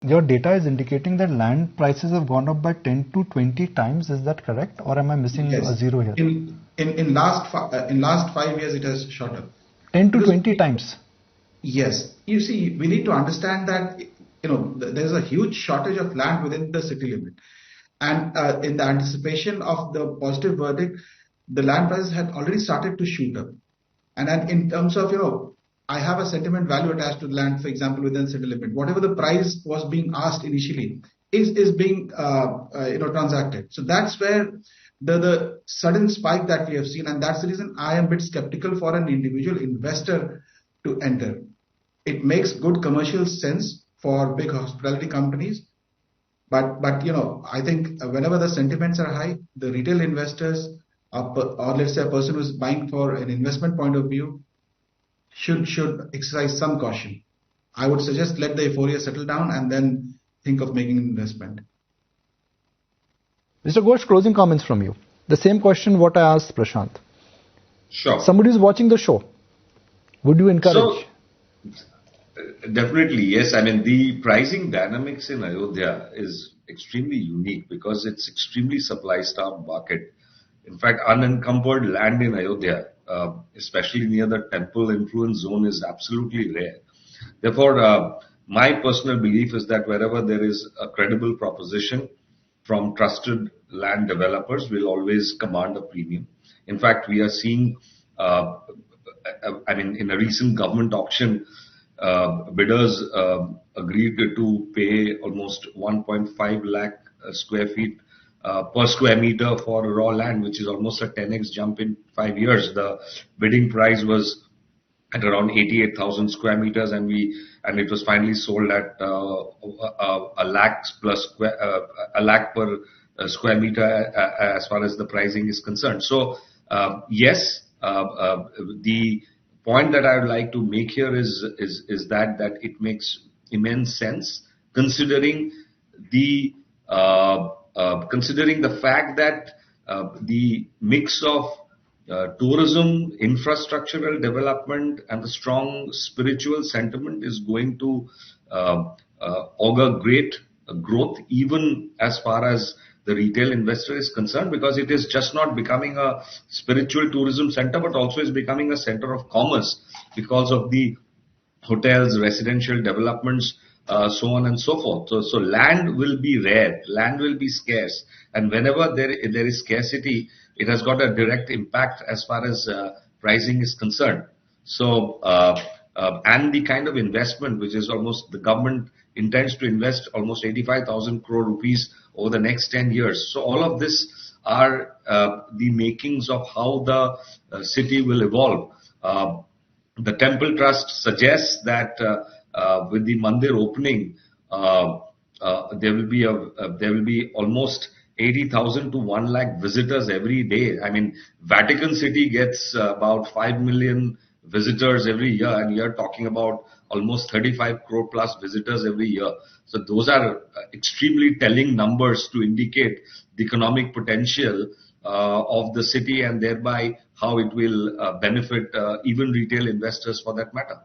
Your data is indicating that land prices have gone up by 10 to 20 times. Is that correct? Or am I missing a zero here? In last 5 years, it has shot up. 10 to 20 times. Yes. You see, we need to understand that, there's a huge shortage of land within the city limit. And in the anticipation of the positive verdict, the land prices had already started to shoot up. And then in terms of, I have a sentiment value attached to the land, for example, within the city limit. Whatever the price was being asked initially is being, transacted. So that's where the sudden spike that we have seen. And that's the reason I am a bit skeptical for an individual investor to enter. It makes good commercial sense for big hospitality companies. But I think whenever the sentiments are high, the retail investors or let's say a person who's buying for an investment point of view should exercise some caution. I would suggest let the euphoria settle down and then think of making an investment. Mr. Ghosh, closing comments from you. The same question what I asked Prashant. Sure. Somebody is watching the show. Would you encourage? Definitely, yes. I mean, the pricing dynamics in Ayodhya is extremely unique because it's extremely supply-starved market. In fact, unencumbered land in Ayodhya, especially near the temple influence zone, is absolutely rare. Therefore, my personal belief is that wherever there is a credible proposition from trusted land developers, will always command a premium. In fact, we are seeing, in a recent government auction, bidders agreed to pay almost 1.5 lakh square feet per square meter for raw land, which is almost a 10x jump in 5 years. The bidding price was at around 88,000 square meters, and it was finally sold at a lakh per square meter as far as the pricing is concerned. So yes, the point that I would like to make here is that it makes immense sense considering the fact that the mix of tourism, infrastructural development, and the strong spiritual sentiment is going to augur great growth, even as far as the retail investor is concerned, because it is just not becoming a spiritual tourism center, but also is becoming a center of commerce because of the hotels, residential developments, so on and so forth. So land will be rare, land will be scarce, and whenever there is scarcity, it has got a direct impact as far as pricing is concerned. So, and the kind of investment which is almost, the government intends to invest almost 85,000 crore rupees over the next 10 years. So all of this are the makings of how the city will evolve. The Temple Trust suggests that with the mandir opening, there will be almost 80,000 to 1 lakh visitors every day. I mean, Vatican City gets about 5 million visitors every year, and you're talking about almost 35 crore plus visitors every year. So those are extremely telling numbers to indicate the economic potential of the city, and thereby how it will benefit even retail investors for that matter.